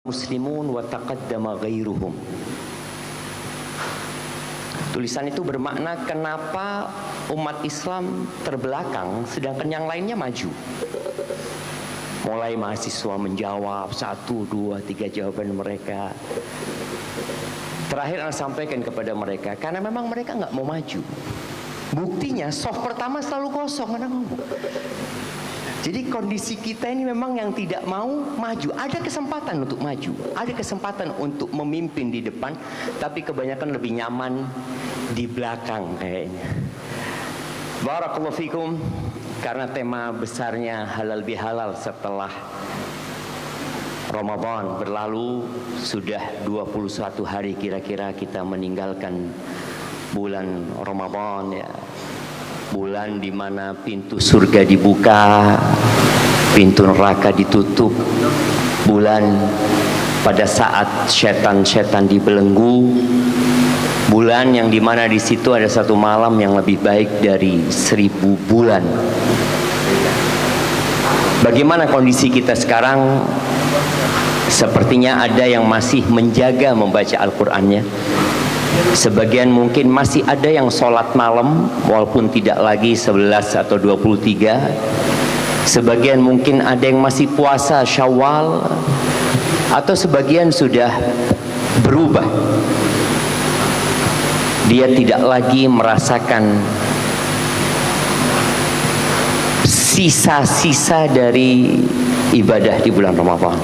muslimun wa taqaddama ghairuhum. Tulisan itu bermakna kenapa umat Islam terbelakang sedangkan yang lainnya maju. Mulai mahasiswa menjawab 1, 2, 3 jawaban mereka. Terakhir saya sampaikan kepada mereka, karena memang mereka nggak mau maju. Buktinya soft pertama selalu kosong, karena ngomong. Jadi kondisi kita ini memang yang tidak mau maju. Ada kesempatan untuk maju, ada kesempatan untuk memimpin di depan, tapi kebanyakan lebih nyaman di belakang kayaknya. Barakallahu fikum. Karena tema besarnya halal bihalal setelah Ramadan berlalu, sudah 21 hari kira-kira kita meninggalkan bulan Ramadan ya. Bulan di mana pintu surga dibuka, pintu neraka ditutup. Bulan pada saat setan-setan dibelenggu. Bulan yang dimana di situ ada satu malam yang lebih baik dari 1000 bulan. Bagaimana kondisi kita sekarang? Sepertinya ada yang masih menjaga membaca Al-Qur'annya. Sebagian mungkin masih ada yang sholat malam walaupun tidak lagi 11 atau 23. Sebagian mungkin ada yang masih puasa Syawal, atau sebagian sudah berubah. Dia tidak lagi merasakan sisa-sisa dari ibadah di bulan Ramadan.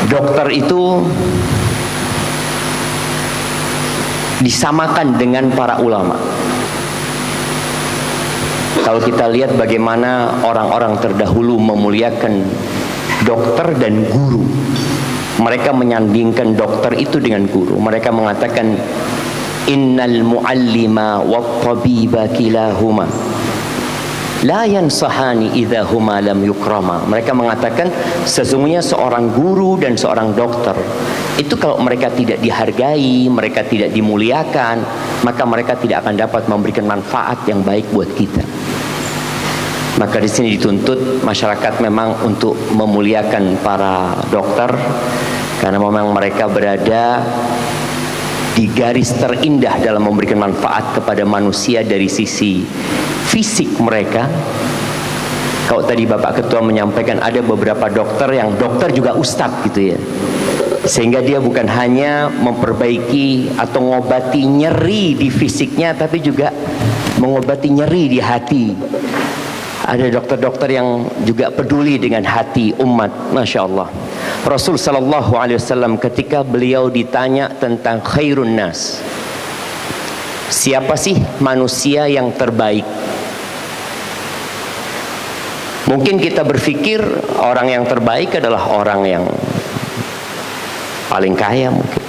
Dokter itu disamakan dengan para ulama. Kalau kita lihat bagaimana orang-orang terdahulu memuliakan dokter dan guru, mereka menyandingkan dokter itu dengan guru. Mereka mengatakan innal muallima wat tabiba kilahuma la yansahani idza huma lam yukrama. Mereka mengatakan sesungguhnya seorang guru dan seorang dokter itu kalau mereka tidak dihargai, mereka tidak dimuliakan, maka mereka tidak akan dapat memberikan manfaat yang baik buat kita. Maka di sini dituntut masyarakat memang untuk memuliakan para dokter, karena memang mereka berada di garis terindah dalam memberikan manfaat kepada manusia dari sisi fisik mereka. Kalau tadi Bapak Ketua menyampaikan ada beberapa dokter yang dokter juga ustadz gitu ya, sehingga dia bukan hanya memperbaiki atau mengobati nyeri di fisiknya, tapi juga mengobati nyeri di hati. Ada dokter-dokter yang juga peduli dengan hati umat, masya Allah. Rasul Sallallahu Alaihi Wasallam ketika beliau ditanya tentang khairun nas, siapa sih manusia yang terbaik? Mungkin kita berpikir orang yang terbaik adalah orang yang paling kaya mungkin.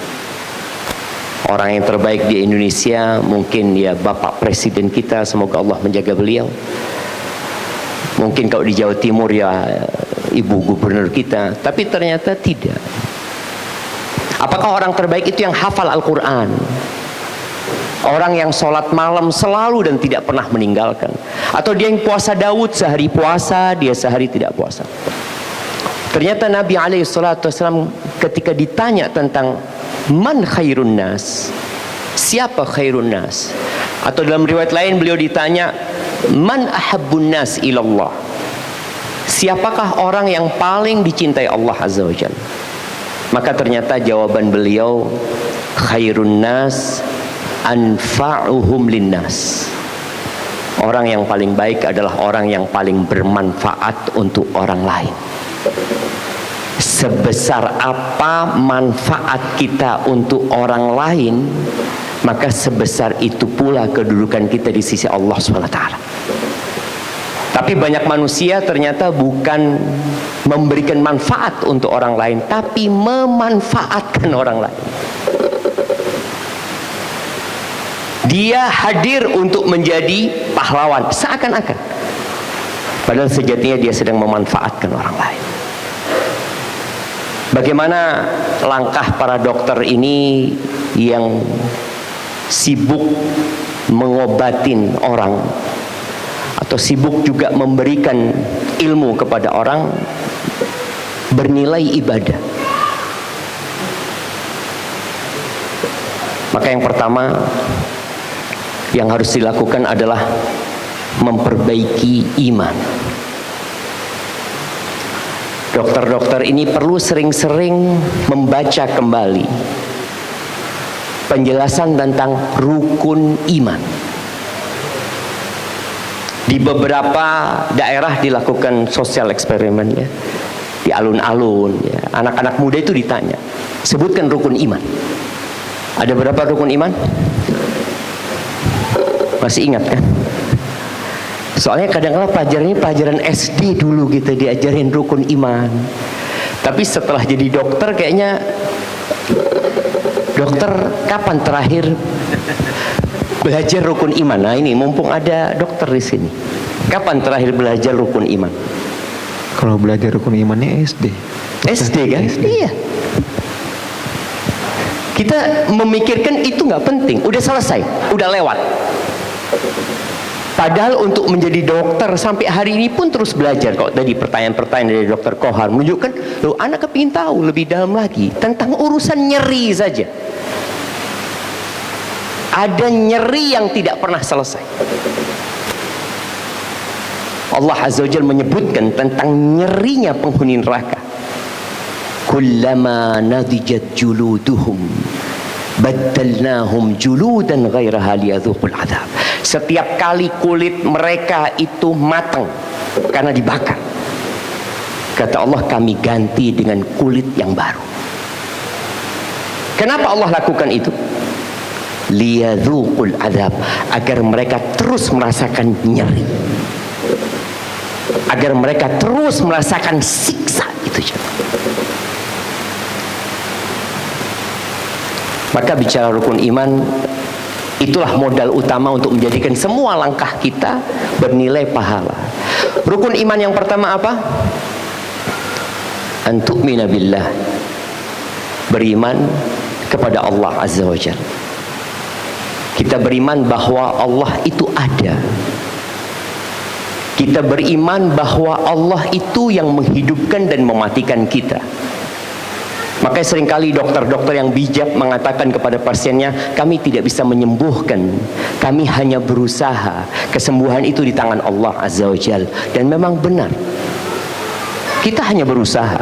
Orang yang terbaik di Indonesia mungkin ya Bapak Presiden kita, semoga Allah menjaga beliau. Mungkin kalau di Jawa Timur ya Ibu Gubernur kita, tapi ternyata tidak. Apakah orang terbaik itu yang hafal Al-Quran? Orang yang sholat malam selalu dan tidak pernah meninggalkan? Atau dia yang puasa Daud, sehari puasa, dia sehari tidak puasa? Ternyata Nabi SAW ketika ditanya tentang man khairun nas, siapa khairun nas, atau dalam riwayat lain beliau ditanya man ahabbun nas ilallah, siapakah orang yang paling dicintai Allah Azza wa Jalla? Maka ternyata jawaban beliau khairun nas anfa'uhum linnas. Orang yang paling baik adalah orang yang paling bermanfaat untuk orang lain. Sebesar apa manfaat kita untuk orang lain, maka sebesar itu pula kedudukan kita di sisi Allah SWT. Tapi banyak manusia ternyata bukan memberikan manfaat untuk orang lain, tapi memanfaatkan orang lain. Dia hadir untuk menjadi pahlawan seakan-akan, padahal sejatinya dia sedang memanfaatkan orang lain. Bagaimana langkah para dokter ini yang sibuk mengobatin orang atau sibuk juga memberikan ilmu kepada orang, bernilai ibadah. Maka yang pertama yang harus dilakukan adalah memperbaiki iman. Dokter-dokter ini perlu sering-sering membaca kembali penjelasan tentang rukun iman. Di beberapa daerah dilakukan sosial eksperimen ya, di alun-alun ya. Anak-anak muda itu ditanya, sebutkan rukun iman. Ada berapa rukun iman? Masih ingat kan? Soalnya kadang-kadang pelajarannya pelajaran SD dulu kita diajarin rukun iman. Tapi setelah jadi dokter kayaknya, dokter kapan terakhir belajar rukun iman? Nah ini mumpung ada dokter di sini. Kapan terakhir belajar rukun iman? Kalau belajar rukun imannya SD. SD kan? SD. Iya. Kita memikirkan itu nggak penting, udah selesai, udah lewat. Padahal untuk menjadi dokter sampai hari ini pun terus belajar. Kok tadi pertanyaan-pertanyaan dari Dokter Kohar menunjukkan, loh anak kepingin tahu lebih dalam lagi tentang urusan nyeri saja. Ada nyeri yang tidak pernah selesai. Allah Azza wa Jalla menyebutkan tentang nyerinya penghuni neraka. Kullama nadijat juluduhum baddalnahum juludan ghairaha liyadhuqul adzab. Setiap kali kulit mereka itu matang karena dibakar, kata Allah, kami ganti dengan kulit yang baru. Kenapa Allah lakukan itu? Liyadhuqul adzab, agar mereka terus merasakan nyeri, agar mereka terus merasakan siksa itu. Maka bicara rukun iman, itulah modal utama untuk menjadikan semua langkah kita bernilai pahala. Rukun iman yang pertama apa? An tu'mina billah, beriman kepada Allah Azza wa Jalla. Kita beriman bahwa Allah itu ada. Kita beriman bahwa Allah itu yang menghidupkan dan mematikan kita. Makanya seringkali dokter-dokter yang bijak mengatakan kepada pasiennya, kami tidak bisa menyembuhkan, kami hanya berusaha. Kesembuhan itu di tangan Allah Azza wa Jalla. Dan memang benar, kita hanya berusaha.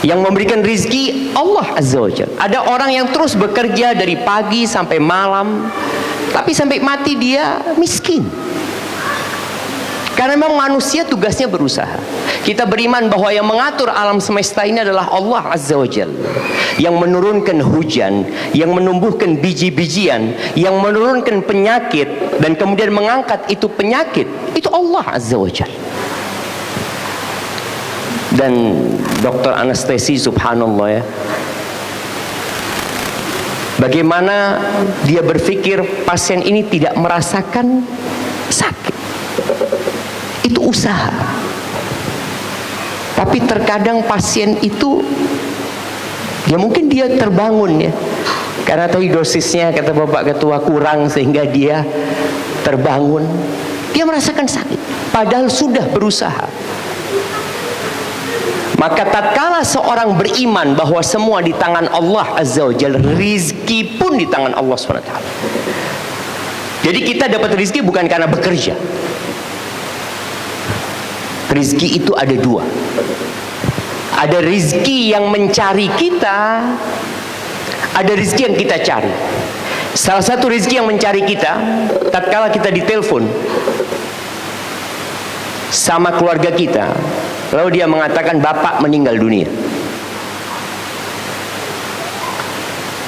Yang memberikan rizki Allah Azza wa Jalla. Ada orang yang terus bekerja dari pagi sampai malam, tapi sampai mati dia miskin. Karena memang manusia tugasnya berusaha. Kita beriman bahwa yang mengatur alam semesta ini adalah Allah Azza wa Jalla, yang menurunkan hujan, yang menumbuhkan biji-bijian, yang menurunkan penyakit, dan kemudian mengangkat itu penyakit. Itu Allah Azza wa Jalla. Dan dokter anestesi, subhanallah ya, bagaimana dia berpikir pasien ini tidak merasakan sakit. Itu usaha. Tapi terkadang pasien itu, ya mungkin dia terbangun ya, karena tadi dosisnya kata Bapak Ketua kurang sehingga dia terbangun. Dia merasakan sakit, padahal sudah berusaha. Maka tatkala seorang beriman bahwa semua di tangan Allah Azza wa Jalla, rizki pun di tangan Allah SWT. Jadi kita dapat rizki bukan karena bekerja. Rizki itu ada dua. Ada rizki yang mencari kita, ada rizki yang kita cari. Salah satu rizki yang mencari kita, tatkala kita ditelepon sama keluarga kita, lalu dia mengatakan bapak meninggal dunia.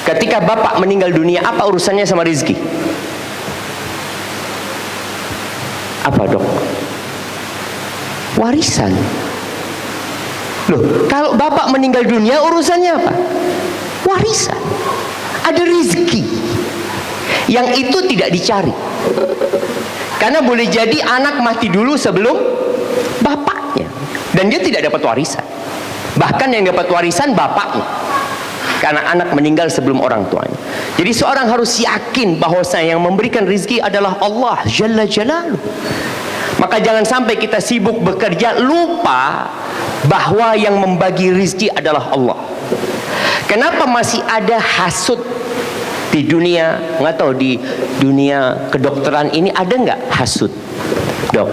Ketika bapak meninggal dunia, apa urusannya sama rizki? Apa dok? Warisan. Loh, kalau bapak meninggal dunia urusannya apa? Warisan. Ada rizki yang itu tidak dicari. Karena boleh jadi anak mati dulu sebelum bapaknya, dan dia tidak dapat warisan. Bahkan yang dapat warisan bapaknya, karena anak meninggal sebelum orang tuanya. Jadi seorang harus yakin bahwa yang memberikan rizki adalah Allah Jalla Jalaluhu. Maka jangan sampai kita sibuk bekerja lupa bahwa yang membagi rizki adalah Allah. Kenapa masih ada hasud di dunia, nggak tahu di dunia kedokteran ini ada nggak hasud, dok?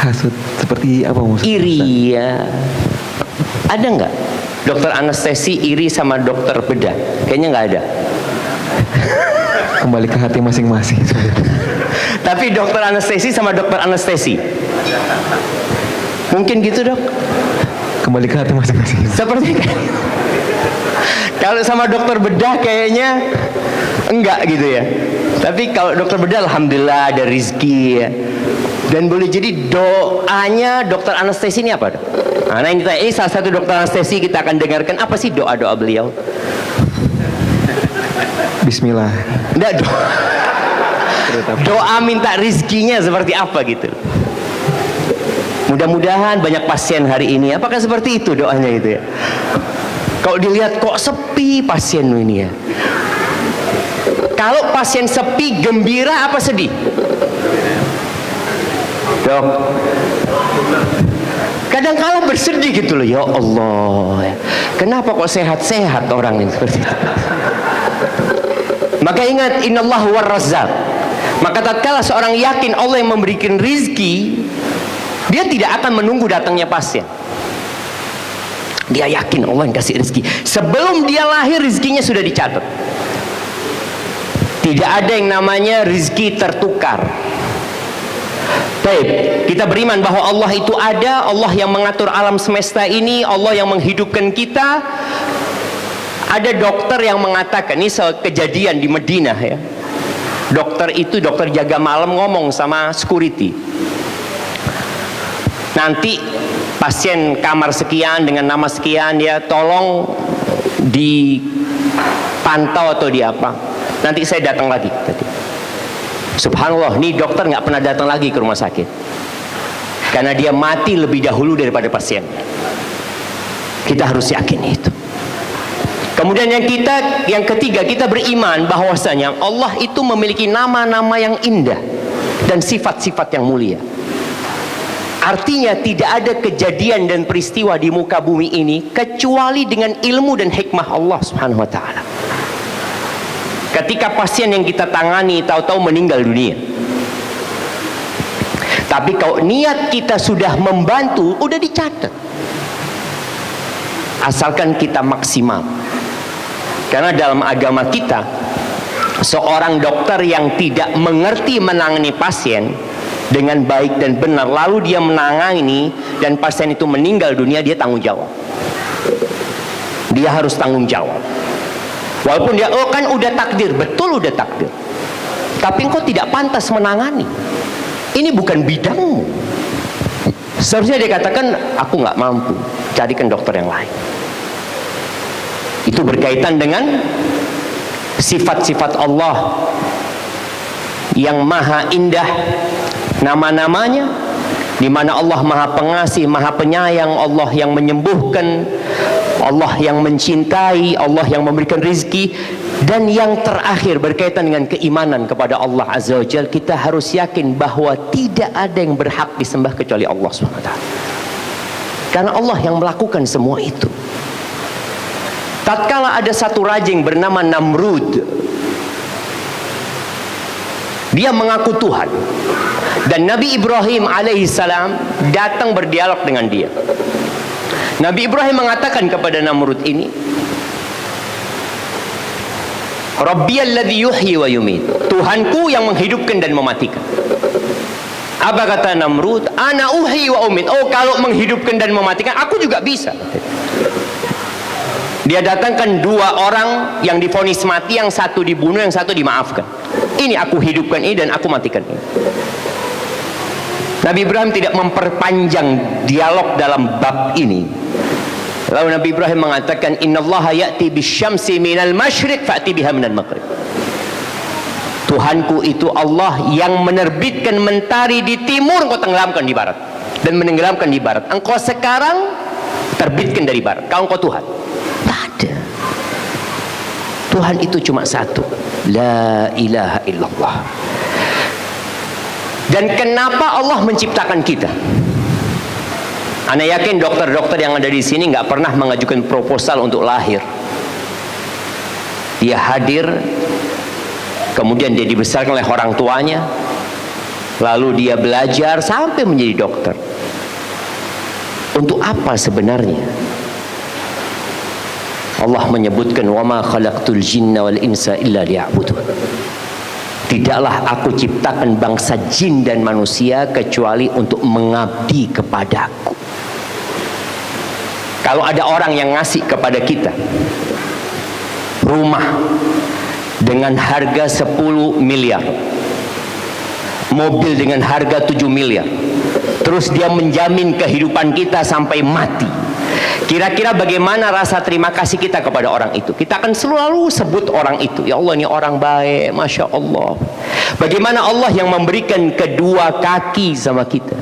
Hasud seperti apa maksudnya? Iri ya. Ada nggak? Dokter anestesi iri sama dokter bedah? Kayaknya nggak ada. Kembali ke hati masing-masing. Tapi dokter anestesi sama dokter anestesi, mungkin gitu dok? Kembali ke hati masing-masing. Seperti kalau sama dokter bedah kayaknya enggak gitu ya. Tapi kalau dokter bedah alhamdulillah ada rizki ya. Dan boleh jadi doanya dokter anestesi ini apa dok? Nah ini salah satu dokter anestesi, kita akan dengarkan apa sih doa-doa beliau. Bismillah. Enggak, doa minta rizkinya seperti apa gitu. Mudah-mudahan banyak pasien hari ini. Apakah seperti itu doanya itu ya? Kalau dilihat kok sepi pasien ini ya. Kalau pasien sepi, gembira apa sedih? Dok, kadang-kala bersedih gitu loh. Ya Allah, kenapa kok sehat-sehat orang ini seperti itu? Maka ingat, innallahu war-razzaq. Maka tatkala seorang yakin Allah yang memberikan rizki, dia tidak akan menunggu datangnya pasien. Dia yakin Allah yang kasih rizki. Sebelum dia lahir rizkinya sudah dicatat. Tidak ada yang namanya rizki tertukar. Baik, kita beriman bahwa Allah itu ada, Allah yang mengatur alam semesta ini, Allah yang menghidupkan kita. Ada dokter yang mengatakan, ini kejadian di Madinah ya. Dokter itu, dokter jaga malam ngomong sama security. Nanti pasien kamar sekian dengan nama sekian ya, tolong dipantau atau di apa. Nanti saya datang lagi. Subhanallah, nih dokter nggak pernah datang lagi ke rumah sakit karena dia mati lebih dahulu daripada pasien. Kita harus yakin itu. Kemudian yang ketiga, kita beriman bahwasanya Allah itu memiliki nama-nama yang indah dan sifat-sifat yang mulia. Artinya tidak ada kejadian dan peristiwa di muka bumi ini kecuali dengan ilmu dan hikmah Allah Subhanahu wa taala. Ketika pasien yang kita tangani tahu-tahu meninggal dunia. Tapi kalau niat kita sudah membantu, udah dicatat. Asalkan kita maksimal. Karena dalam agama kita, seorang dokter yang tidak mengerti menangani pasien dengan baik dan benar, lalu dia menangani dan pasien itu meninggal dunia, dia tanggung jawab. Dia harus tanggung jawab. Walaupun dia, oh kan udah takdir, betul udah takdir. Tapi engkau tidak pantas menangani. Ini bukan bidangmu. Seharusnya dia katakan, aku nggak mampu, carikan dokter yang lain. Itu berkaitan dengan sifat-sifat Allah yang maha indah, nama-namanya, di mana Allah maha pengasih, maha penyayang, Allah yang menyembuhkan, Allah yang mencintai, Allah yang memberikan rizki. Dan yang terakhir berkaitan dengan keimanan kepada Allah Azza wa Jalla, kita harus yakin bahwa tidak ada yang berhak disembah kecuali Allah SWT. Karena Allah yang melakukan semua itu. Tatkala ada satu raja yang bernama Namrud, dia mengaku Tuhan, dan Nabi Ibrahim alaihissalam datang berdialog dengan dia. Nabi Ibrahim mengatakan kepada Namrud ini, Rabbiyalladzi yuhyi wa yumit, Tuhanku yang menghidupkan dan mematikan. Apa kata Namrud? Ana uhyi wa umit. Oh, kalau menghidupkan dan mematikan, aku juga bisa. Dia datangkan dua orang yang divonis mati, yang satu dibunuh, yang satu dimaafkan. Ini aku hidupkan ini dan aku matikan ini. Nabi Ibrahim tidak memperpanjang dialog dalam bab ini. Lalu Nabi Ibrahim mengatakan, innallaha ya'ti bisyamsi minal masyriq fa'ti biha minal maghrib. Tuhanku itu Allah yang menerbitkan mentari di timur, engkau tenggelamkan di barat, dan menenggelamkan di barat. Engkau sekarang terbitkan dari barat. Kau engkau Tuhan. Tak ada. Tuhan itu cuma satu, la ilaha illallah. Dan kenapa Allah menciptakan kita? Ana yakin dokter-dokter yang ada di sini nggak pernah mengajukan proposal untuk lahir. Dia hadir, kemudian dia dibesarkan oleh orang tuanya, lalu dia belajar sampai menjadi dokter. Untuk apa sebenarnya? Allah menyebutkan wa ma khalaqtul jinna wal insa illa liya'budun. Tidaklah aku ciptakan bangsa jin dan manusia kecuali untuk mengabdi kepadaku. Kalau ada orang yang ngasih kepada kita rumah dengan harga 10 miliar, mobil dengan harga 7 miliar, terus dia menjamin kehidupan kita sampai mati, kira-kira bagaimana rasa terima kasih kita kepada orang itu? Kita akan selalu sebut orang itu, ya Allah ini orang baik, Masya Allah. Bagaimana Allah yang memberikan kedua kaki sama kita?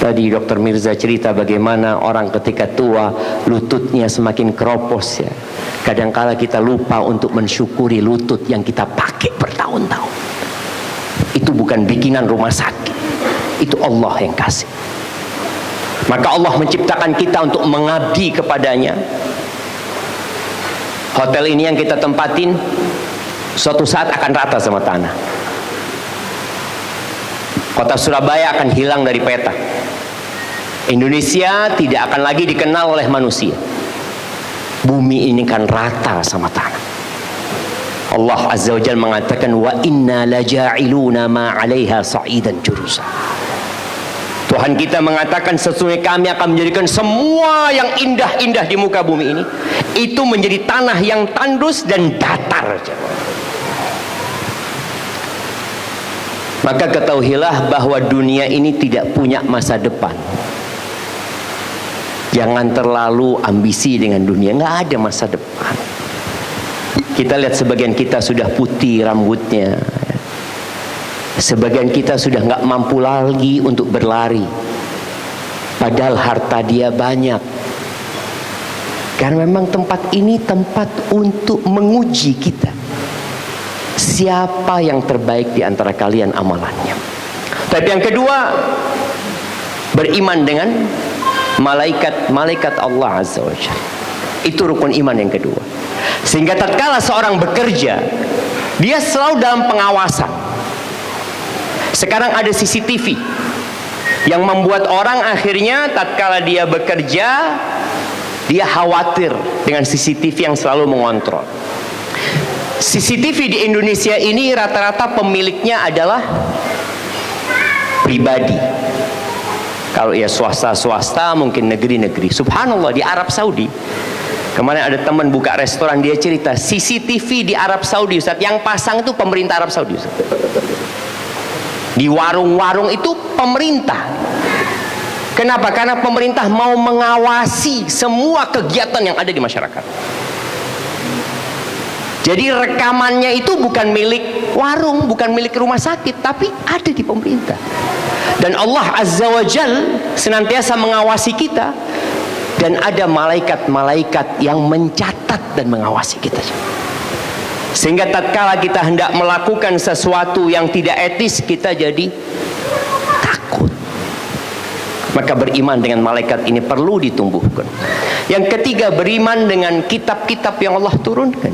Tadi Dr. Mirza cerita bagaimana orang ketika tua lututnya semakin keropos ya. Kadangkala kita lupa untuk mensyukuri lutut yang kita pakai bertahun-tahun. Itu bukan bikinan rumah sakit, itu Allah yang kasih. Maka Allah menciptakan kita untuk mengabdi kepadanya. Hotel ini yang kita tempatin suatu saat akan rata sama tanah. Kota Surabaya akan hilang dari peta. Indonesia tidak akan lagi dikenal oleh manusia. Bumi ini kan rata sama tanah. Allah Azza wa Jalla mengatakan wa inna laja'iluna ma 'alaiha sa'idan jurusa. Tuhan kita mengatakan sesungguhnya kami akan menjadikan semua yang indah-indah di muka bumi ini itu menjadi tanah yang tandus dan datar. Maka ketahuilah bahwa dunia ini tidak punya masa depan. Jangan terlalu ambisi dengan dunia, nggak ada masa depan. Kita lihat sebagian kita sudah putih rambutnya, sebagian kita sudah nggak mampu lagi untuk berlari, padahal harta dia banyak. Karena memang tempat ini tempat untuk menguji kita, siapa yang terbaik di antara kalian amalannya. Tapi yang kedua, beriman dengan malaikat Allah Azza wa Jalla. Itu rukun iman yang kedua. Sehingga tatkala seorang bekerja, dia selalu dalam pengawasan. Sekarang ada CCTV yang membuat orang akhirnya tatkala dia bekerja, dia khawatir dengan CCTV yang selalu mengontrol. CCTV di Indonesia ini rata-rata pemiliknya adalah pribadi. Kalau ya swasta mungkin negeri-negeri. Subhanallah, di Arab Saudi kemarin ada teman buka restoran, dia cerita CCTV di Arab Saudi Ustaz, yang pasang itu pemerintah Arab Saudi Ustaz. Di warung-warung itu pemerintah. Kenapa? Karena pemerintah mau mengawasi semua kegiatan yang ada di masyarakat. Jadi rekamannya itu bukan milik warung, bukan milik rumah sakit, tapi ada di pemerintah. Dan Allah Azza wa Jal senantiasa mengawasi kita. Dan ada malaikat-malaikat yang mencatat dan mengawasi kita. Sehingga tatkala kita hendak melakukan sesuatu yang tidak etis, kita jadi takut. Maka beriman dengan malaikat ini perlu ditumbuhkan. Yang ketiga, beriman dengan kitab-kitab yang Allah turunkan.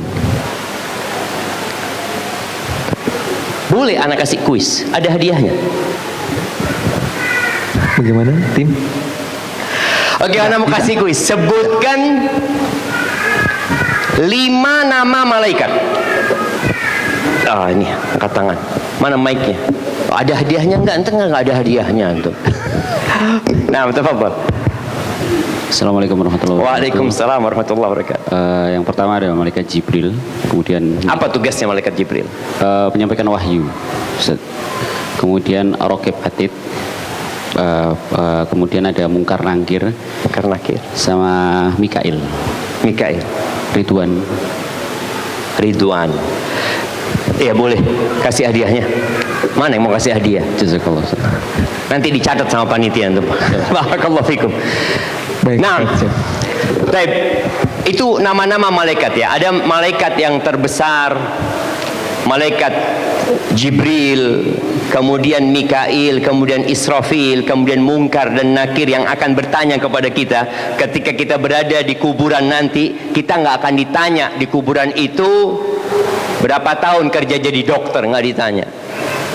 Boleh anak kasih kuis, ada hadiahnya. Bagaimana tim? Oke, anak mau kasih kuis. Sebutkan 5 nama malaikat. Ini angkat tangan. Mana mic-nya? Ada hadiahnya enggak? Enggak ada hadiahnya untuk. Nah, tafadhol. Assalamualaikum warahmatullahi wabarakatuh. Waalaikumsalam warahmatullahi wabarakatuh. Yang pertama ada malaikat Jibril. Kemudian apa tugasnya malaikat Jibril? Menyampaikan wahyu. Kemudian Raqib Atid. Kemudian ada Mungkar Nakir sama Mikail. Ridwan. Iya, boleh kasih hadiahnya. Mana yang mau kasih hadiah? Jazakallah. Nanti dicatat sama panitia tuh. Barakallahu fikum. Baik, Nah, baik. Itu nama-nama malaikat ya. Ada malaikat yang terbesar, malaikat Jibril, kemudian Mikail, kemudian Israfil, kemudian Munkar dan Nakir yang akan bertanya kepada kita ketika kita berada di kuburan nanti. Kita nggak akan ditanya di kuburan itu berapa tahun kerja jadi dokter, nggak ditanya.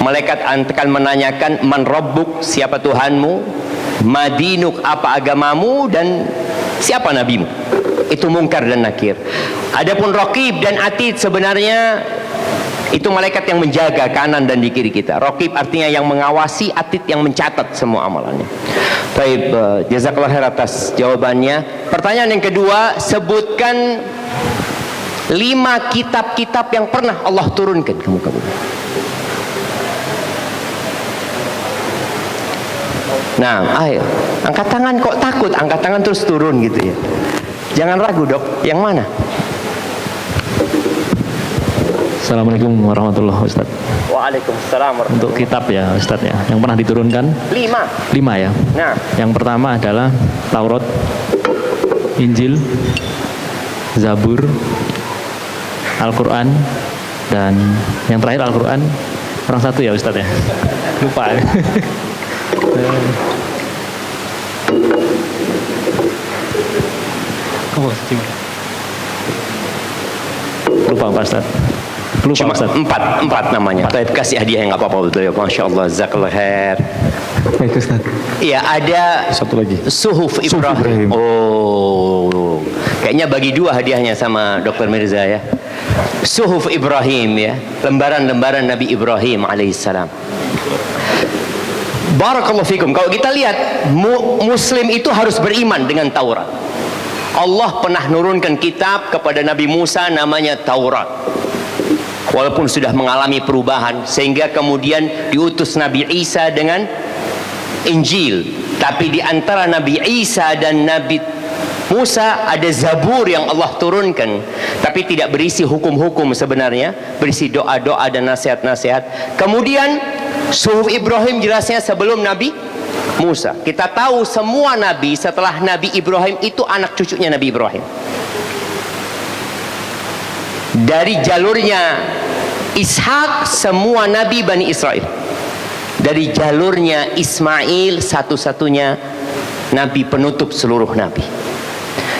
Malaikat akan menanyakan man rabbuk, siapa Tuhanmu, madinuk, apa agamamu, dan siapa nabimu. Itu Munkar dan Nakir. Adapun Raqib dan Atid sebenarnya itu malaikat yang menjaga kanan dan di kiri kita. Raqib artinya yang mengawasi, Atid yang mencatat semua amalannya. Baik, jazakallah khair atas jawabannya. Pertanyaan yang kedua, sebutkan 5 kitab-kitab yang pernah Allah turunkan ke muka bumi. Nah, ayo, angkat tangan. Kok takut? Angkat tangan terus turun gitu ya. Jangan ragu, Dok. Yang mana? Assalamualaikum warahmatullahi wabarakatuh, Ustaz. Waalaikumsalam warahmatullahi. Untuk kitab ya Ustaz ya, yang pernah diturunkan 5 ya. Nah, Yang pertama adalah Taurat, Injil, Zabur, Al-Quran, dan yang terakhir Al-Quran kurang satu ya Ustaz ya. Lupa. Lupa Pak Ustaz. Lupa cuma Ustaz. 4 namanya. Baik, kasih hadiah yang nggak apa-apa betul ya. Masya Allah, jazakallah khair. Baik Ustaz. Iya, ada Satu lagi. Suhuf Ibrahim. Ibrahim. Oh, kayaknya bagi 2 hadiahnya sama Dr. Mirza ya. Suhuf Ibrahim ya, lembaran-lembaran Nabi Ibrahim alaihissalam. Barakallahu fikum. Kalau kita lihat, Muslim itu harus beriman dengan Taurat. Allah pernah nurunkan kitab kepada Nabi Musa namanya Taurat. Walaupun sudah mengalami perubahan sehingga kemudian diutus Nabi Isa dengan Injil. Tapi di antara Nabi Isa dan Nabi Musa ada Zabur yang Allah turunkan, tapi tidak berisi hukum-hukum sebenarnya, berisi doa-doa dan nasihat-nasihat. Kemudian Suhuf Ibrahim jelasnya sebelum Nabi Musa. Kita tahu semua nabi setelah Nabi Ibrahim itu anak cucunya Nabi Ibrahim. Dari jalurnya Ishak semua nabi Bani Israel. Dari jalurnya Ismail satu-satunya nabi penutup seluruh nabi.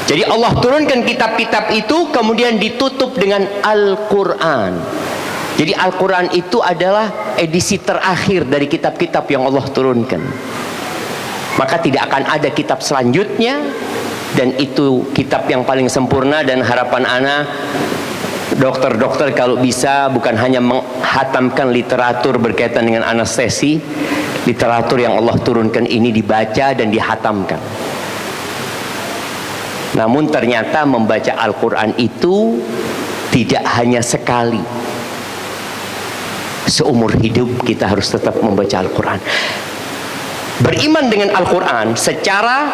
Jadi Allah turunkan kitab-kitab itu kemudian ditutup dengan Al-Quran. Jadi Al-Quran itu adalah edisi terakhir dari kitab-kitab yang Allah turunkan. Maka tidak akan ada kitab selanjutnya, dan itu kitab yang paling sempurna. Dan harapan ana, dokter-dokter kalau bisa bukan hanya menghatamkan literatur berkaitan dengan anestesi, literatur yang Allah turunkan ini dibaca dan dihatamkan. Namun ternyata membaca Al-Quran itu tidak hanya sekali. Seumur hidup kita harus tetap membaca Al-Quran. Beriman dengan Al-Quran secara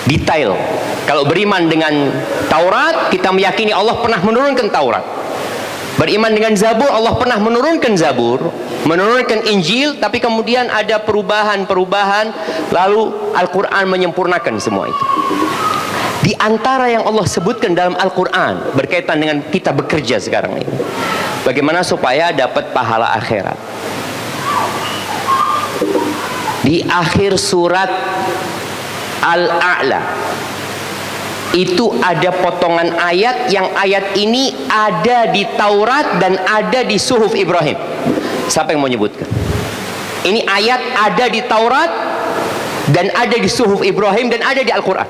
detail. Kalau beriman dengan Taurat, kita meyakini Allah pernah menurunkan Taurat. Beriman dengan Zabur, Allah pernah menurunkan Zabur, menurunkan Injil, tapi kemudian ada perubahan-perubahan, lalu Al-Quran menyempurnakan semua itu. Di antara yang Allah sebutkan dalam Al-Quran berkaitan dengan kita bekerja sekarang ini, bagaimana supaya dapat pahala akhirat. Di akhir surat Al-A'la itu ada potongan ayat, yang ayat ini ada di Taurat dan ada di Suhuf Ibrahim. Siapa yang mau nyebutkan? Ini ayat ada di Taurat dan ada di Suhuf Ibrahim dan ada di Al-Quran.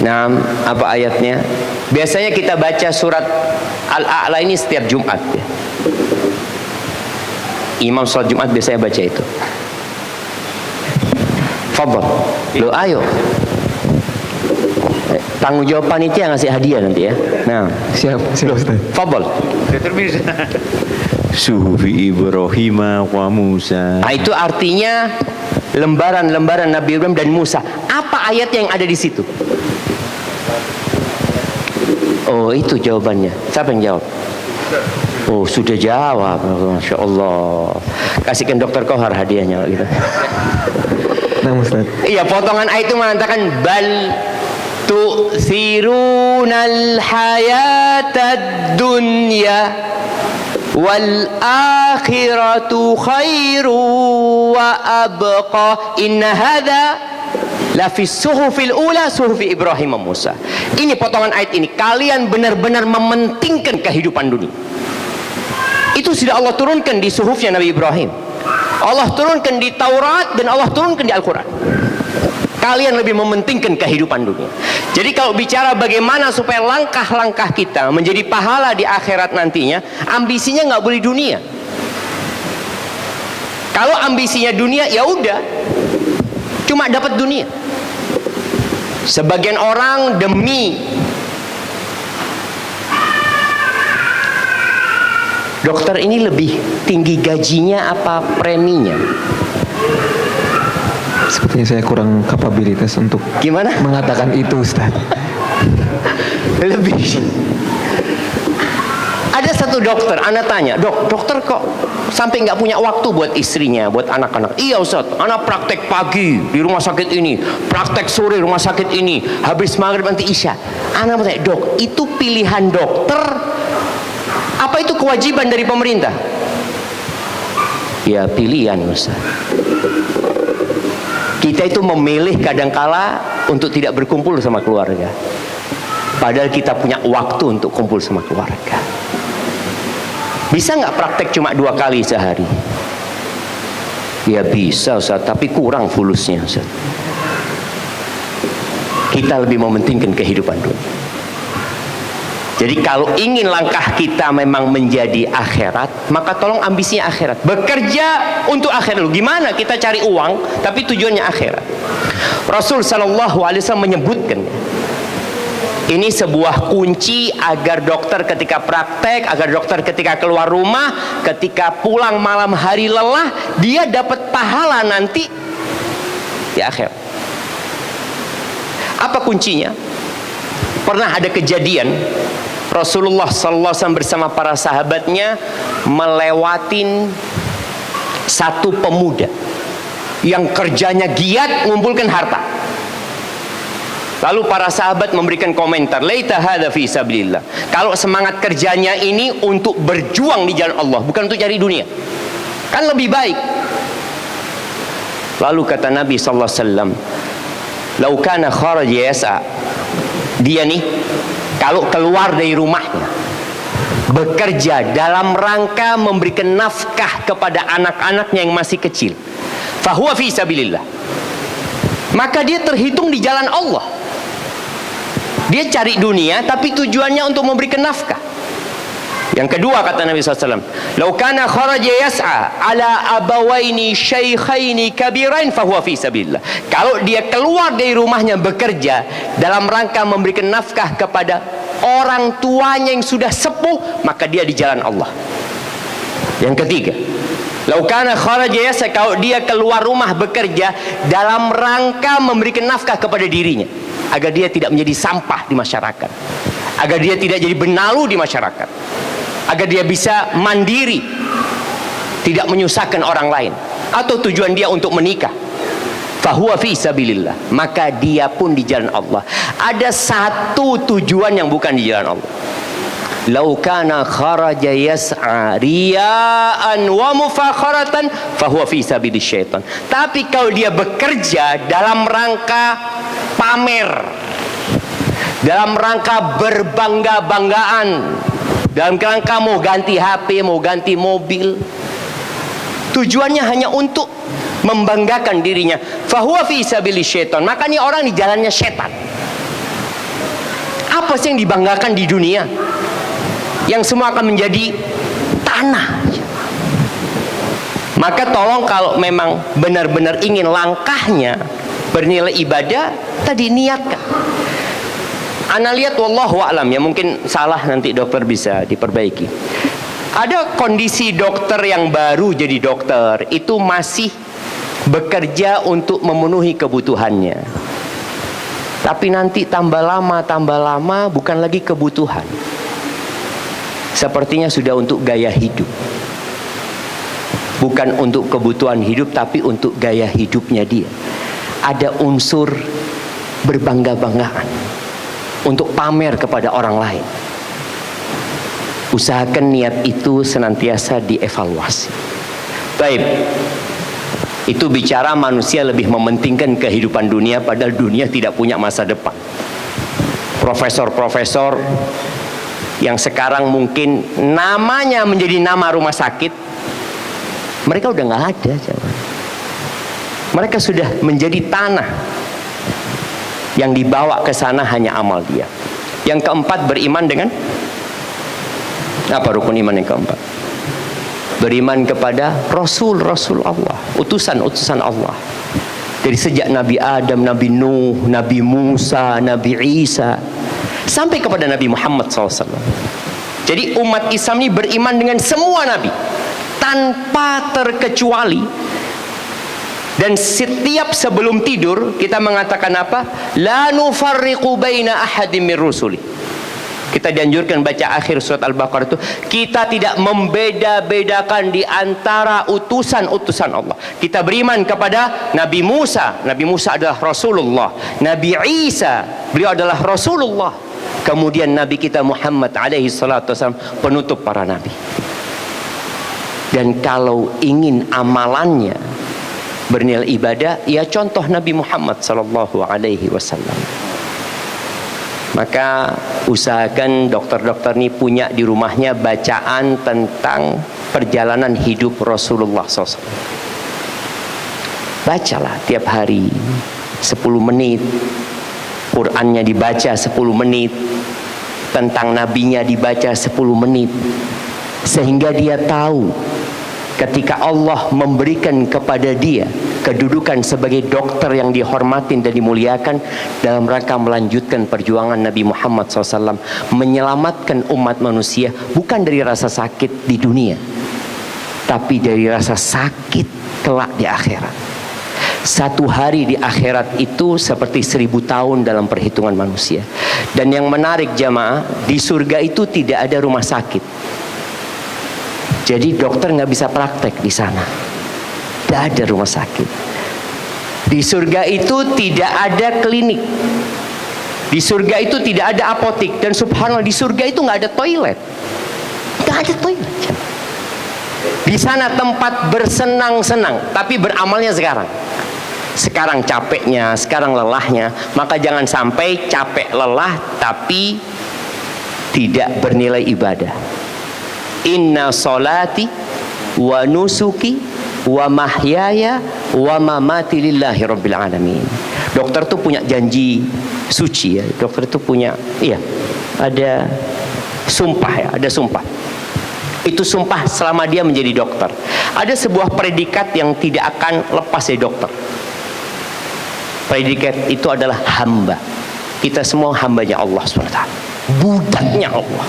Nah, apa ayatnya? Biasanya kita baca surat Al-A'la ini setiap Jumat ya. Imam sholat Jumat biasanya baca itu. Fadhal. Lo ayo. Tanggung jawab panitia ngasih hadiah nanti ya. Nah, Siap Ustaz. Fadhal. Suhufi Ibrahim wa Musa. Nah, itu artinya lembaran-lembaran Nabi Ibrahim dan Musa. Apa ayat yang ada di situ? Oh, itu jawabannya. Siapa yang jawab? Oh, sudah jawab. Masya Allah. Kasihkan Dokter Kohar hadiahnya gitu. Nah Ustaz. Iya, potongan ayat itu mengatakan bal tu'thirunal hayatad dunya wal akhiratu khairu wa abqa inna hadha la fi suhufil ula suhufi Ibrahim wa Musa. Ini potongan ayat ini, kalian benar-benar mementingkan kehidupan dunia. Itu sudah Allah turunkan di suhufnya Nabi Ibrahim, Allah turunkan di Taurat, dan Allah turunkan di Al-Quran. Kalian lebih mementingkan kehidupan dunia. Jadi kalau bicara bagaimana supaya langkah-langkah kita menjadi pahala di akhirat nantinya, ambisinya nggak boleh dunia. Kalau ambisinya dunia, ya udah, cuma dapat dunia. Sebagian orang demi dokter ini lebih tinggi gajinya apa preminya? Sepertinya saya kurang kapabilitas untuk Gimana? mengatakan itu, Ustaz. Lebih. Ada satu dokter, Ana tanya, dokter kok sampai nggak punya waktu buat istrinya, buat anak-anak? Iya Ustaz, Ana praktek pagi di rumah sakit ini, praktek sore rumah sakit ini, habis maghrib nanti isya. Ana mau tanya, dok, itu pilihan dokter apa itu kewajiban dari pemerintah? Ya pilihan Ustaz. Kita itu memilih kadangkala untuk tidak berkumpul sama keluarga, padahal kita punya waktu untuk kumpul sama keluarga. Bisa nggak praktek cuma 2 kali sehari? Ya bisa Ustaz, tapi kurang fulusnya Ustaz. Kita lebih mementingkan kehidupan dunia. Jadi kalau ingin langkah kita memang menjadi akhirat, maka tolong ambisinya akhirat. Bekerja untuk akhirat. Gimana kita cari uang tapi tujuannya akhirat? Rasul SAW menyebutkan, ini sebuah kunci agar dokter ketika praktek, agar dokter ketika keluar rumah, ketika pulang malam hari lelah, dia dapat pahala nanti di akhirat. Apa kuncinya? Pernah ada kejadian Rasulullah SAW bersama para sahabatnya melewatin satu pemuda yang kerjanya giat mengumpulkan harta. Lalu para sahabat memberikan komentar, laita hadza fi sabilillah. Kalau semangat kerjanya ini untuk berjuang di jalan Allah, bukan untuk cari dunia, kan lebih baik. Lalu kata Nabi SAW, lau kana kharaja yas'a, dia nih kalau keluar dari rumahnya bekerja dalam rangka memberikan nafkah kepada anak-anaknya yang masih kecil, fahuwa fi sabilillah, maka dia terhitung di jalan Allah. Dia cari dunia tapi tujuannya untuk memberikan nafkah. Yang kedua kata Nabi SAW, lau kana kharaja yas'a ala abawaini syaikhaini kabirain fahuwa fi sabilillah. Kalau dia keluar dari rumahnya bekerja dalam rangka memberikan nafkah kepada orang tuanya yang sudah sepuh, maka dia di jalan Allah. Yang ketiga, lau kana kharaja yas'a, kalau dia keluar rumah bekerja dalam rangka memberikan nafkah kepada dirinya, agar dia tidak menjadi sampah di masyarakat, agar dia tidak jadi benalu di masyarakat, agar dia bisa mandiri, tidak menyusahkan orang lain, atau tujuan dia untuk menikah, fahuwa fi sabilillah, maka dia pun di jalan Allah. Ada satu tujuan yang bukan di jalan Allah. Lau kana kharaja yas'a riya'an wa mufakharatan fahuwa fi sabilis syaitan. Tapi kalau dia bekerja dalam rangka pamer, dalam rangka berbangga-banggaan, dalam rangka mau ganti HP, mau ganti mobil, tujuannya hanya untuk membanggakan dirinya, fahuwa fi sabilis syaitan, maka ini orang di jalannya setan. Apa sih yang dibanggakan di dunia? Yang semua akan menjadi tanah. Maka tolong kalau memang benar-benar ingin langkahnya bernilai ibadah, tadi niatkan. Ana lihat wallahu a'lam ya, mungkin salah, nanti dokter bisa diperbaiki. Ada kondisi dokter yang baru jadi dokter, itu masih bekerja untuk memenuhi kebutuhannya. Tapi nanti tambah lama bukan lagi kebutuhan. Sepertinya sudah untuk gaya hidup. Bukan untuk kebutuhan hidup, tapi untuk gaya hidupnya dia. Ada unsur berbangga-banggaan. untuk pamer kepada orang lain. Usahakan niat itu senantiasa dievaluasi. Baik, itu bicara manusia lebih mementingkan kehidupan dunia, padahal dunia tidak punya masa depan. Profesor-profesor yang sekarang mungkin namanya menjadi nama rumah sakit, mereka udah nggak ada, jangan. Mereka sudah menjadi tanah yang dibawa ke sana hanya amal dia. Yang keempat, beriman dengan apa rukun iman yang keempat? Beriman kepada Rasul-Rasul Allah, utusan-utusan Allah. Dari sejak Nabi Adam, Nabi Nuh, Nabi Musa, Nabi Isa, sampai kepada Nabi Muhammad SAW. Jadi umat Islam ini beriman dengan semua Nabi, tanpa terkecuali. Dan setiap sebelum tidur kita mengatakan apa? La nufarriqu baina ahadin min rusuli. Kita dianjurkan baca akhir surat Al-Baqarah itu, kita tidak membeda-bedakan di antara utusan-utusan Allah. Kita beriman kepada Nabi Musa. Nabi Musa adalah Rasulullah. Nabi Isa, beliau adalah Rasulullah. Kemudian Nabi kita Muhammad alaihi salatu wasallam, penutup para nabi. Dan kalau ingin amalannya bernilai ibadah, ya contoh Nabi Muhammad sallallahu alaihi wasallam. Maka usahakan dokter-dokter ini punya di rumahnya bacaan tentang perjalanan hidup Rasulullah SAW. Bacalah tiap hari 10 menit, Qur'annya dibaca 10 menit, tentang nabinya dibaca 10 menit, sehingga dia tahu ketika Allah memberikan kepada dia kedudukan sebagai dokter yang dihormatin dan dimuliakan dalam rangka melanjutkan perjuangan Nabi Muhammad SAW, menyelamatkan umat manusia bukan dari rasa sakit di dunia, tapi dari rasa sakit kelak di akhirat. Satu hari di akhirat itu seperti 1000 tahun dalam perhitungan manusia. Dan yang menarik jamaah, di surga itu tidak ada rumah sakit. Jadi dokter nggak bisa praktek di sana. Tidak ada rumah sakit. Di surga itu tidak ada klinik. Di surga itu tidak ada apotik. Dan subhanallah, di surga itu nggak ada toilet. Nggak ada toilet. Di sana tempat bersenang-senang, tapi beramalnya sekarang. Sekarang capeknya, sekarang lelahnya. Maka jangan sampai capek lelah tapi tidak bernilai ibadah. Inna solati wa nusuki wa mahyaya wa mamati lillahi rabbil alamin. Dokter tuh punya janji suci ya. Dokter tuh punya, iya, ada sumpah ya, ada sumpah. Itu sumpah selama dia menjadi dokter. Ada sebuah predikat yang tidak akan lepas dari dokter. Predikat itu adalah hamba. Kita semua hambanya Allah SWT, budaknya Allah.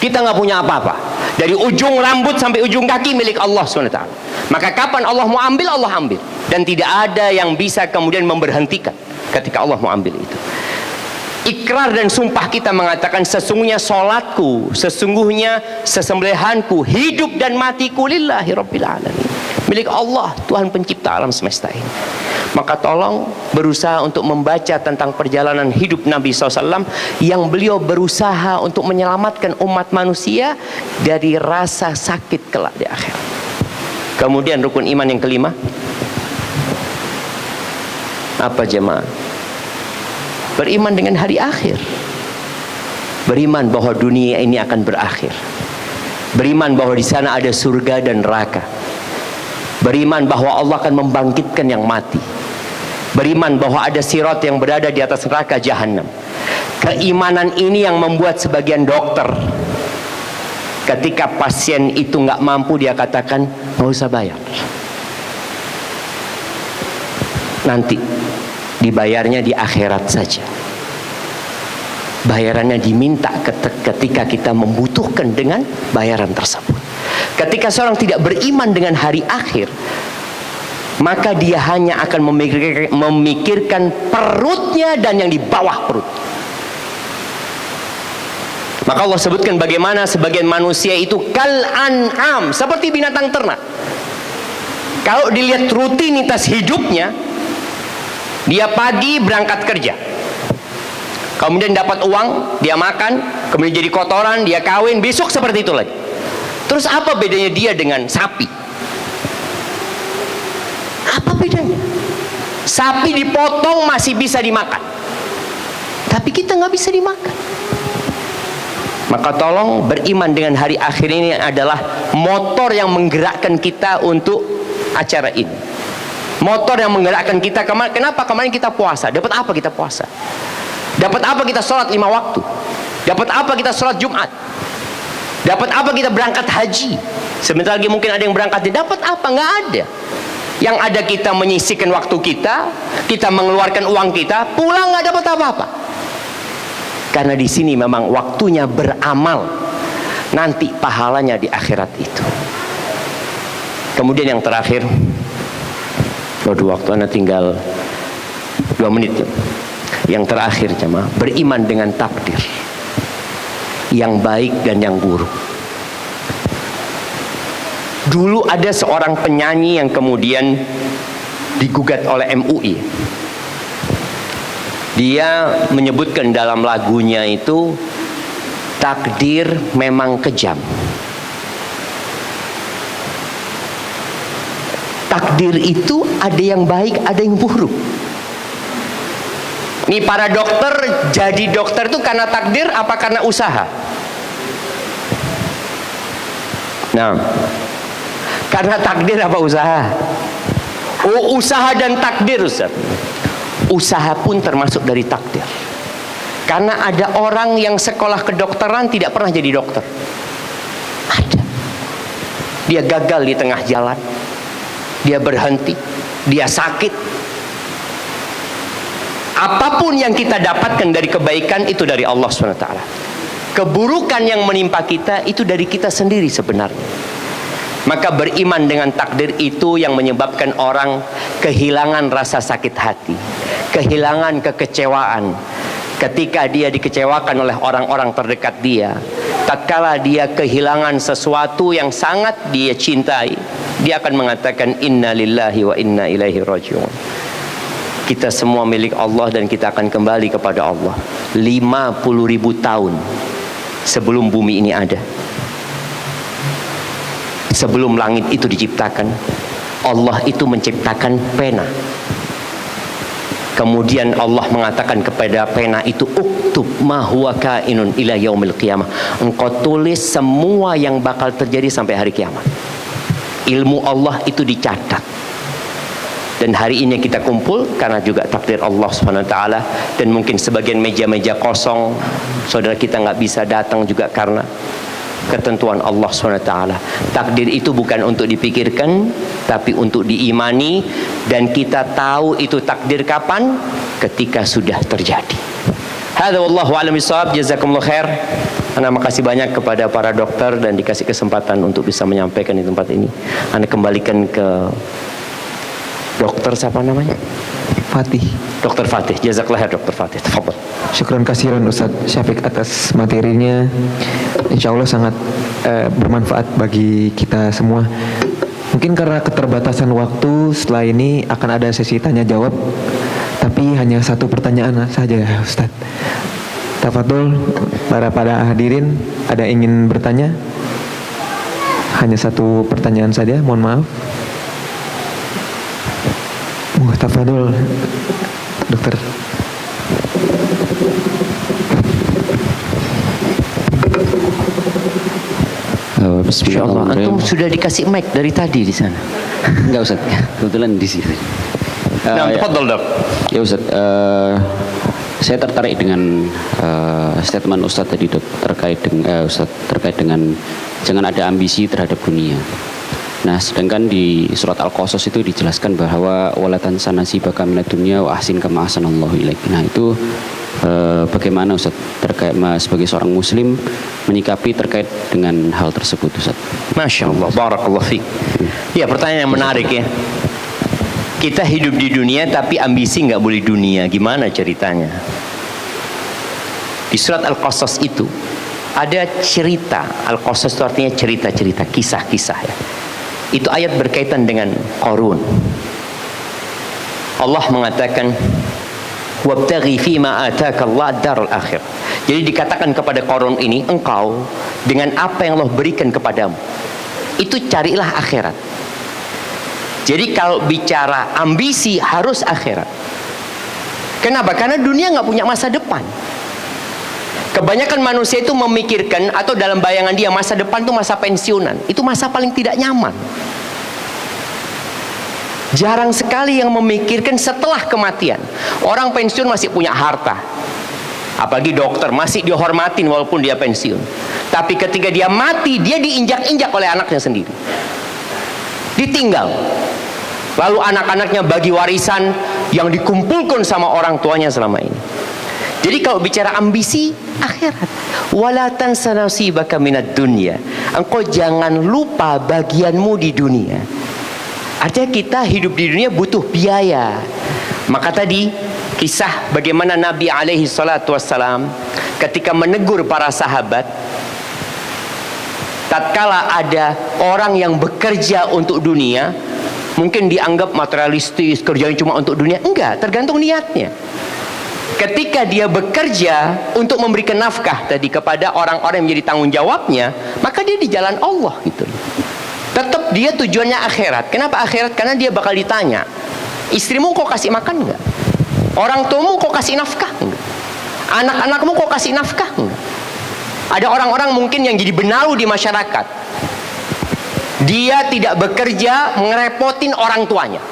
Kita nggak punya apa-apa. Dari ujung rambut sampai ujung kaki milik Allah SWT. Maka kapan Allah mau ambil, Allah ambil. Dan tidak ada yang bisa kemudian memberhentikan ketika Allah mau ambil itu. Ikrar dan sumpah kita mengatakan, sesungguhnya solatku, sesungguhnya sesembelihanku, hidup dan matiku lillahi rabbil alamin, milik Allah, Tuhan pencipta alam semesta ini. Maka tolong berusaha untuk membaca tentang perjalanan hidup Nabi SAW, yang beliau berusaha untuk menyelamatkan umat manusia dari rasa sakit kelak di akhirat. Kemudian rukun iman yang kelima, apa jemaah? Beriman dengan hari akhir. Beriman bahwa dunia ini akan berakhir. Beriman bahwa di sana ada surga dan neraka. Beriman bahwa Allah akan membangkitkan yang mati. Beriman bahwa ada sirat yang berada di atas neraka jahanam. Keimanan ini yang membuat sebagian dokter, ketika pasien itu nggak mampu, dia katakan nggak usah bayar, nanti dibayarnya di akhirat saja. Bayarannya diminta ketika kita membutuhkan dengan bayaran tersebut. Ketika seorang tidak beriman dengan hari akhir, maka dia hanya akan memikirkan perutnya dan yang di bawah perut. Maka Allah sebutkan bagaimana sebagian manusia itu kal an'am, seperti binatang ternak. Kalau dilihat rutinitas hidupnya, dia pagi berangkat kerja, kemudian dapat uang, dia makan, kemudian jadi kotoran, dia kawin, besok seperti itu lagi. Terus apa bedanya dia dengan sapi? Apa bedanya? Sapi dipotong masih bisa dimakan, tapi kita nggak bisa dimakan. Maka tolong beriman dengan hari akhir ini adalah motor yang menggerakkan kita untuk acara ini. Motor yang menggerakkan kita. Kenapa kemarin kita puasa? Dapat apa kita puasa? Dapat apa kita sholat 5 waktu? Dapat apa kita sholat Jumat? Dapat apa kita berangkat haji? Sebentar lagi mungkin ada yang berangkat. Dapat apa? Nggak ada. Yang ada kita menyisihkan waktu kita, kita mengeluarkan uang kita, pulang nggak dapat apa-apa. Karena di sini memang waktunya beramal, nanti pahalanya di akhirat itu. Kemudian yang terakhir, waktu Anda tinggal 2 menit ya. Yang terakhir jemaah, beriman dengan takdir yang baik dan yang buruk. Dulu ada seorang penyanyi yang kemudian digugat oleh MUI. Dia menyebutkan dalam lagunya itu, takdir memang kejam. Takdir itu ada yang baik, ada yang buruk. Nih para dokter, jadi dokter itu karena takdir apa karena usaha? Nah, karena takdir apa usaha? Oh, usaha dan takdir, Ustaz. Usaha pun termasuk dari takdir. Karena ada orang yang sekolah kedokteran tidak pernah jadi dokter. Ada. Dia gagal di tengah jalan. Dia berhenti. Dia sakit. Apapun yang kita dapatkan dari kebaikan itu dari Allah SWT. Keburukan yang menimpa kita itu dari kita sendiri sebenarnya. Maka beriman dengan takdir itu yang menyebabkan orang kehilangan rasa sakit hati, kehilangan kekecewaan ketika dia dikecewakan oleh orang-orang terdekat dia. Tatkala dia kehilangan sesuatu yang sangat dia cintai, dia akan mengatakan inna lillahi wa inna ilaihi raji'un. Kita semua milik Allah dan kita akan kembali kepada Allah. 50.000 tahun sebelum bumi ini ada, sebelum langit itu diciptakan, Allah itu menciptakan pena. Kemudian Allah mengatakan kepada pena itu, uktub ma huwa kainun ila yaumil qiyamah. Engkau tulis semua yang bakal terjadi sampai hari kiamat. Ilmu Allah itu dicatat. Dan hari ini kita kumpul karena juga takdir Allah SWT. Dan mungkin sebagian meja-meja kosong, saudara kita nggak bisa datang juga karena ketentuan Allah SWT. Takdir itu bukan untuk dipikirkan, tapi untuk diimani. Dan kita tahu itu takdir kapan? Ketika sudah terjadi. Hadza wallahu a'lam bishawab. Jazakumullah khair. Ana makasih banyak kepada para dokter dan dikasih kesempatan untuk bisa menyampaikan di tempat ini. Ana kembalikan ke dokter siapa namanya? Fatih. Dokter Fatih. Jazakallah khair Dokter Fatih. Tafadhol. Syukran kasiran Ustaz Syafiq atas materinya. Insya Allah sangat bermanfaat bagi kita semua. Mungkin karena keterbatasan waktu, setelah ini akan ada sesi tanya jawab. Tapi hanya satu pertanyaan saja Ustaz. Tafadhol para hadirin, ada ingin bertanya? Hanya satu pertanyaan saja, mohon maaf. Tafadhol dokter. Insyaallah antum sudah dikasih mic dari tadi di sana. Enggak Ustaz, kebetulan di sini. Nah, tafadhol Dok. Ya Ustaz, saya tertarik dengan statement Ustaz tadi Dok, terkait dengan jangan ada ambisi terhadap dunia. Nah, sedangkan di surat Al-Qasas itu dijelaskan bahwa walatan sanasibaka minad dunya wa ahsin kama ahsanallahu ilaik. Nah, itu bagaimana Ustaz terkait sebagai seorang muslim menyikapi terkait dengan hal tersebut Ustaz? Masya Allah, barakallah fiik. Ya, pertanyaan yang menarik ya. Kita hidup di dunia tapi ambisi nggak boleh dunia. Gimana ceritanya? Di surat Al-Qasas itu ada cerita. Al-Qasas itu artinya cerita-cerita, kisah-kisah ya. Itu ayat berkaitan dengan Qarun. Allah mengatakan Wabtaghi fima ataka Allah darul akhir. Jadi dikatakan kepada Qarun ini, engkau dengan apa yang Allah berikan kepadamu itu carilah akhirat. Jadi kalau bicara ambisi harus akhirat. Kenapa? Karena dunia nggak punya masa depan. Kebanyakan manusia itu memikirkan atau dalam bayangan dia masa depan itu masa pensiunan. Itu masa paling tidak nyaman. Jarang sekali yang memikirkan setelah kematian. Orang pensiun masih punya harta. Apalagi dokter masih dihormatin walaupun dia pensiun. Tapi ketika dia mati, dia diinjak-injak oleh anaknya sendiri. Ditinggal. Lalu anak-anaknya bagi warisan yang dikumpulkan sama orang tuanya selama ini. Jadi kalau bicara ambisi, akhirat. Wala tansa nasibaka minad dunya. Engkau jangan lupa bagianmu di dunia. Artinya kita hidup di dunia butuh biaya. Maka tadi kisah bagaimana Nabi alaihi salatu wassalam ketika menegur para sahabat, tatkala ada orang yang bekerja untuk dunia, mungkin dianggap materialistis, kerjanya cuma untuk dunia. Enggak, tergantung niatnya. Ketika dia bekerja untuk memberikan nafkah tadi kepada orang-orang yang menjadi tanggung jawabnya, maka dia di jalan Allah gitu. Tetap dia tujuannya akhirat. Kenapa akhirat? Karena dia bakal ditanya, istrimu kau kasih makan enggak? Orang tuamu kau kasih nafkah enggak? Anak-anakmu kau kasih nafkah enggak? Ada orang-orang mungkin yang jadi benalu di masyarakat. Dia tidak bekerja ngerepotin orang tuanya.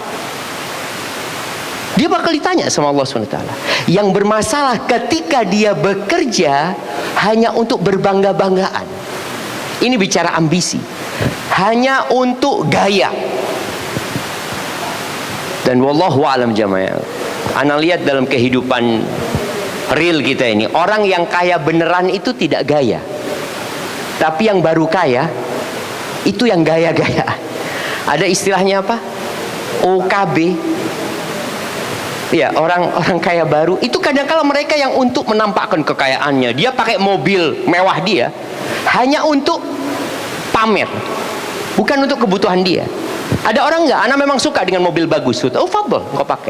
Dia bakal ditanya sama Allah SWT. Yang bermasalah ketika dia bekerja hanya untuk berbangga-banggaan. Ini bicara ambisi. Hanya untuk gaya. Dan wallahu a'lam jamaah. Ana lihat dalam kehidupan real kita ini, orang yang kaya beneran itu tidak gaya. Tapi yang baru kaya itu yang gaya-gaya. Ada istilahnya apa? OKB. Ya, orang kaya baru itu kadang-kala mereka yang untuk menampakkan kekayaannya. Dia pakai mobil mewah dia hanya untuk pamer, bukan untuk kebutuhan dia. Ada orang nggak? Anak memang suka dengan mobil bagus. Oh, fadl, kau pakai.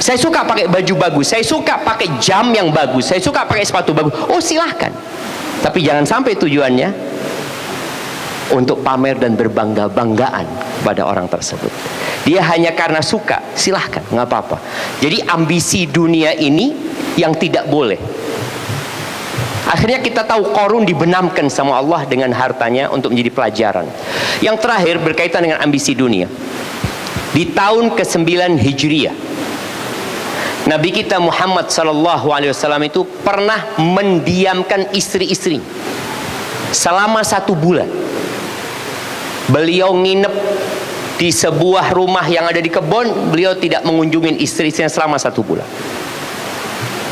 Saya suka pakai baju bagus. Saya suka pakai jam yang bagus. Saya suka pakai sepatu bagus. Oh, silahkan. Tapi jangan sampai tujuannya untuk pamer dan berbangga-banggaan pada orang tersebut. Dia hanya karena suka, silahkan, nggak apa-apa. Jadi ambisi dunia ini yang tidak boleh. Akhirnya kita tahu Qarun dibenamkan sama Allah dengan hartanya untuk menjadi pelajaran. Yang terakhir berkaitan dengan ambisi dunia. Di tahun ke-9 Hijriah, Nabi kita Muhammad SAW itu pernah mendiamkan istri-istri selama 1 bulan. Beliau nginep di sebuah rumah yang ada di kebun. Beliau tidak mengunjungi istri-istrinya selama 1 bulan.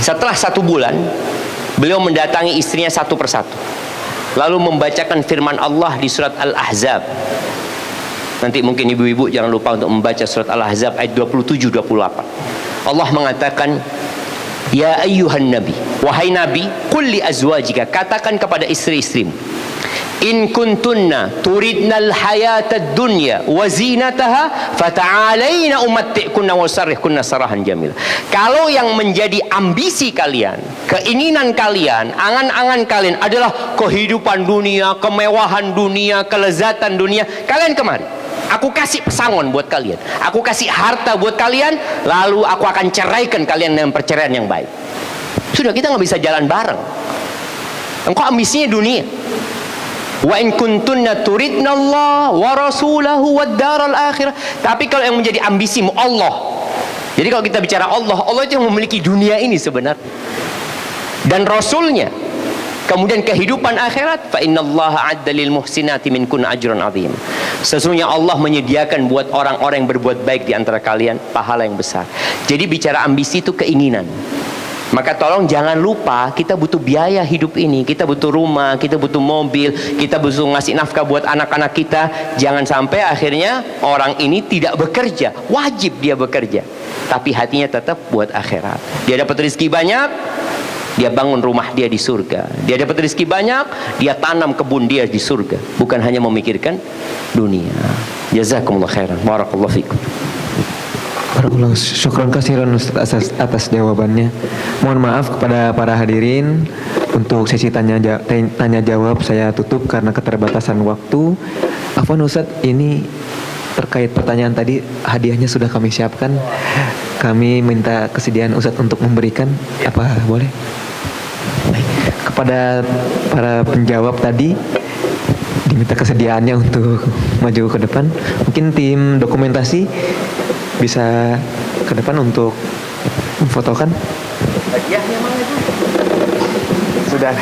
Setelah 1 bulan, beliau mendatangi istrinya satu persatu, lalu membacakan firman Allah di surat Al-Ahzab. Nanti mungkin ibu-ibu jangan lupa untuk membaca surat Al-Ahzab ayat 27-28. Allah mengatakan, ya ayyuhan nabi, wahai nabi, qul li azwajika, katakan kepada istri-istrimu, in kuntunna turidnal hayatad dunya wa zinataha fata'alaina umatti'kunna wa sarrihkunna sarahan jamil. Kalau yang menjadi ambisi kalian, keinginan kalian, angan-angan kalian adalah kehidupan dunia, kemewahan dunia, kelezatan dunia, kalian kemari. Aku kasih pesangon buat kalian, aku kasih harta buat kalian, lalu aku akan ceraikan kalian dengan perceraian yang baik. Sudah, kita nggak bisa jalan bareng. Engkau ambisinya dunia. Wa in kuntunna turidna Allah wa rasulahu wad daral akhirah. Tapi kalau yang menjadi ambisimu Allah. Jadi kalau kita bicara Allah, Allah itu yang memiliki dunia ini sebenarnya. Dan Rasulnya. Kemudian kehidupan akhirat, fa innallaha 'adda lil muhsinati minkunna ajran 'azim. Sesungguhnya Allah menyediakan buat orang-orang yang berbuat baik di antara kalian pahala yang besar. Jadi bicara ambisi itu keinginan. Maka tolong jangan lupa, kita butuh biaya hidup ini. Kita butuh rumah, kita butuh mobil, kita butuh ngasih nafkah buat anak-anak kita. Jangan sampai akhirnya orang ini tidak bekerja. Wajib dia bekerja, tapi hatinya tetap buat akhirat. Dia dapat rezeki banyak, dia bangun rumah dia di surga. Dia dapat rezeki banyak, dia tanam kebun dia di surga. Bukan hanya memikirkan dunia. Jazakumullah khairan. Barakallahu fikum. Barakallahu, syukran kasiran Ustaz atas jawabannya. Mohon maaf kepada para hadirin untuk sesi tanya jawab saya tutup karena keterbatasan waktu. Afwan Ustaz, ini terkait pertanyaan tadi, hadiahnya sudah kami siapkan. Kami minta kesediaan Ustaz untuk memberikan, apa boleh? Baik. Kepada para penjawab tadi diminta kesediaannya untuk maju ke depan. Mungkin tim dokumentasi bisa ke depan untuk memfotokan. Hadiahnya mana itu? Sudah.